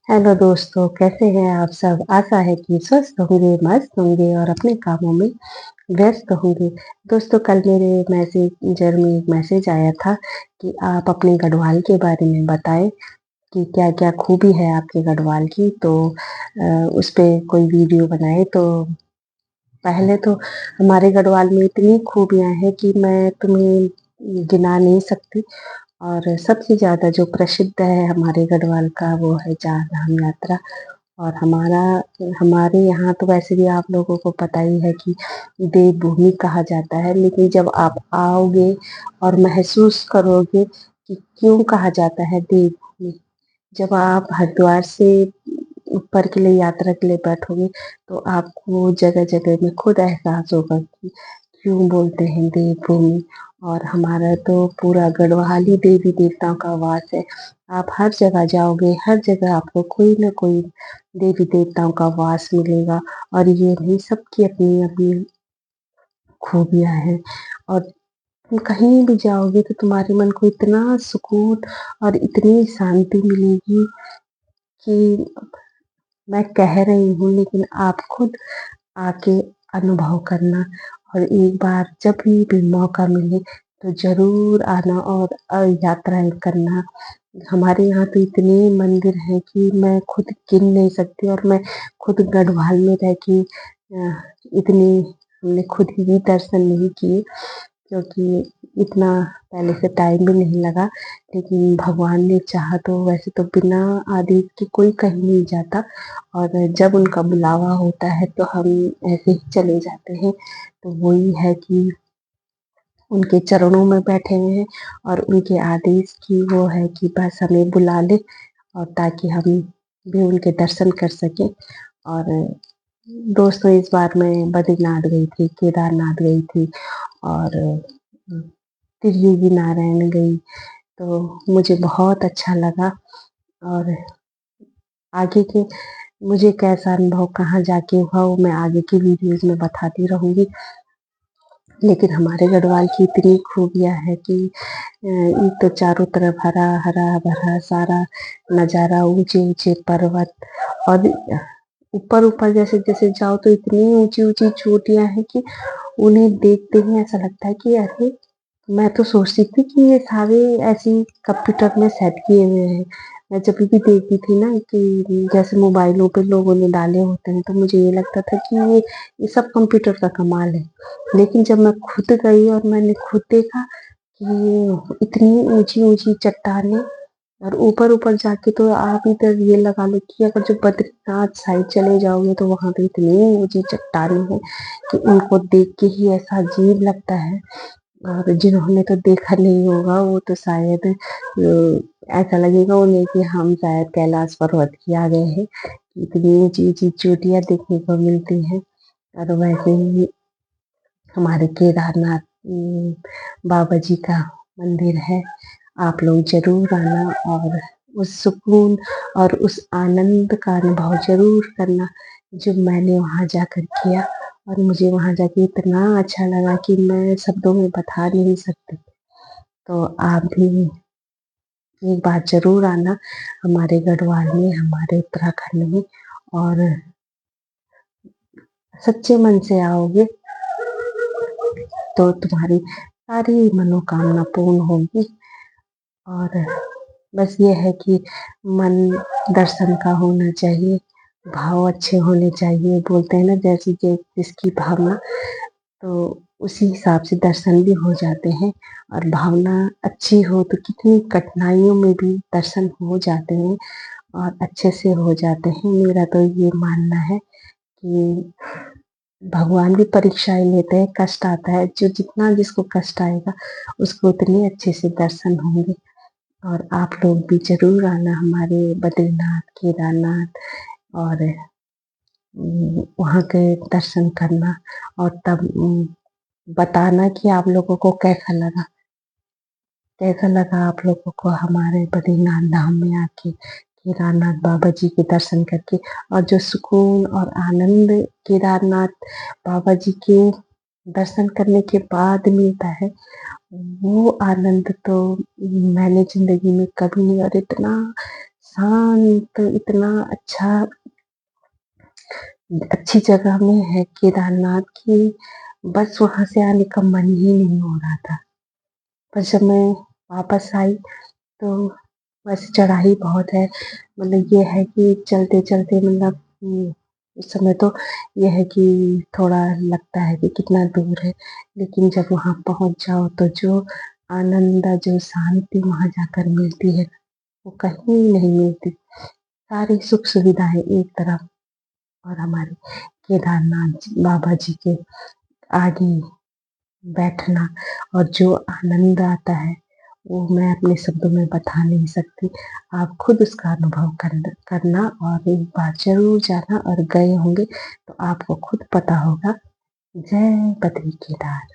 Hello दोस्तों, कैसे हैं आप सब? आशा है कि स्वस्थ होंगे, मस्त होंगे और अपने कामों में व्यस्त होंगे। दोस्तों, कल मेरे मैसेंजर में एक मैसेज आया था कि आप अपने गढ़वाल के बारे में बताएं कि क्या-क्या खूबी है आपके गढ़वाल की, तो उस पे कोई वीडियो बनाए। तो पहले तो हमारे गढ़वाल में इतनी खूबियाँ हैं कि मैं तुम्हें गिना नहीं सकती। और सबसे ज़्यादा जो प्रसिद्ध है हमारे गढ़वाल का वो है चार धाम यात्रा। और हमारे यहाँ तो वैसे भी आप लोगों को पता ही है कि देवभूमि कहा जाता है, लेकिन जब आप आओगे और महसूस करोगे कि क्यों कहा जाता है देवभूमि, जब आप हरिद्वार से ऊपर के लिए यात्रा के लिए बैठोगे तो आपको जगह जगह में खुद एहसास होगा कि क्यों बोलते हैं देवभूमि। और हमारा तो पूरा गढ़वाल ही देवी देवताओं का वास है। आप हर जगह जाओगे, हर जगह आपको कोई ना कोई देवी देवताओं का वास मिलेगा। और ये नहीं, सबकी अपनी अपनी खूबियां हैं। और तुम कहीं भी जाओगे तो तुम्हारे मन को इतना सुकून और इतनी शांति मिलेगी कि मैं कह रही हूँ, लेकिन आप खुद आके अनुभव करना। और एक बार जब भी मौका मिले तो जरूर आना और यात्राएं करना। हमारे यहाँ तो इतने मंदिर हैं कि मैं खुद गिन नहीं सकती। और मैं खुद गढ़वाल में रह के इतनी हमने खुद ही दर्शन नहीं किए, क्योंकि इतना पहले से टाइम भी नहीं लगा। लेकिन भगवान ने चाहा तो वैसे तो बिना आदेश के कोई कहीं नहीं जाता। और जब उनका बुलावा होता है तो हम ऐसे ही चले जाते हैं। तो वही है कि उनके चरणों में बैठे हुए हैं और उनके आदेश की वो है कि बस हमें बुला ले, और ताकि हम भी उनके दर्शन कर सकें। और दोस्तों, इस बार मैं बद्रीनाथ गई थी, केदारनाथ गई थी और त्रियुगी नारायण गई। तो मुझे बहुत अच्छा लगा। और आगे के मुझे कैसा अनुभव कहाँ जाके हुआ वो मैं आगे की वीडियोस में बताती रहूंगी। लेकिन हमारे गढ़वाल की इतनी खूबियाँ है कि एक तो चारों तरफ हरा हरा भरा सारा नजारा, ऊंचे ऊंचे पर्वत। और ऊपर ऊपर जैसे जैसे जाओ तो इतनी ऊंची ऊंची चोटियां हैं कि उन्हें देखते ही ऐसा लगता है कि अरे, मैं तो सोचती थी कि ये सारे ऐसे ही कंप्यूटर में सेट किए हुए हैं। मैं जब भी देखती थी ना कि जैसे मोबाइलों पे लोगों ने डाले होते हैं, तो मुझे ये लगता था कि ये सब कंप्यूटर का कमाल है। लेकिन जब मैं खुद गई और मैंने खुद देखा कि ये इतनी ऊंची ऊंची चट्टानें, और ऊपर ऊपर जाके तो आप इधर ये लगा लो कि अगर जो बद्रीनाथ साइड चले जाओगे तो वहां पे इतनी ऊंची चट्टानें हैं कि उनको देख के ही ऐसा अजीब लगता है। और जिन्होंने तो देखा नहीं होगा वो तो शायद ऐसा लगेगा उन्हें कि हम शायद कैलाश पर्वत की आ गए हैं। इतनी ऊंची ऊंची चोटियां देखने को मिलती हैं। और वैसे ही हमारे केदारनाथ बाबा जी का मंदिर है। आप लोग जरूर आना और उस सुकून और उस आनंद का अनुभव जरूर करना जो मैंने वहां जाकर किया। और मुझे वहां जाके इतना अच्छा लगा कि मैं शब्दों में बता नहीं सकती। तो आप भी एक बार जरूर आना हमारे गढ़वाल में, हमारे उत्तराखंड में। और सच्चे मन से आओगे तो तुम्हारी सारी मनोकामना पूर्ण होगी। और बस ये है कि मन दर्शन का होना चाहिए, भाव अच्छे होने चाहिए। बोलते हैं ना, जैसी जिसकी भावना, तो उसी हिसाब से दर्शन भी हो जाते हैं। और भावना अच्छी हो तो कितनी कठिनाइयों में भी दर्शन हो जाते हैं और अच्छे से हो जाते हैं। मेरा तो ये मानना है कि भगवान भी परीक्षाएं लेते हैं, कष्ट आता है, जो जितना जिसको कष्ट आएगा उसको उतने अच्छे से दर्शन होंगे। और आप लोग भी जरूर आना हमारे बद्रीनाथ, केदारनाथ, और वहाँ के दर्शन करना। और तब बताना कि आप लोगों को कैसा लगा आप लोगों को हमारे बद्रीनाथ धाम में आके, केदारनाथ बाबा जी के दर्शन करके। और जो सुकून और आनंद केदारनाथ बाबा जी के दर्शन करने के बाद मिलता है, वो आनंद तो मैंने जिंदगी में कभी नहीं। और इतना शांत, इतना अच्छा अच्छी जगह में है केदारनाथ कि बस वहाँ से आने का मन ही नहीं हो रहा था। पर जब मैं वापस आई तो वैसे चढ़ाई बहुत है, मतलब ये है कि चलते-चलते मतलब उस समय तो ये है कि थोड़ा लगता है कि कितना दूर है, लेकिन जब वहाँ पहुँच जाओ तो जो आनंद, जो शांति वहाँ जाकर मिलती है, वो कहीं नहीं मिलती। सारी सुख-सुविधाएँ एक तरफ और हमारे केदारनाथ जी बाबा जी के आगे बैठना और जो आनंद आता है, वो मैं अपने शब्दों में बता नहीं सकती। आप खुद उसका अनुभव करना और एक बार ज़रूर जाना और गए होंगे तो आपको खुद पता होगा। जय बद्री केदार।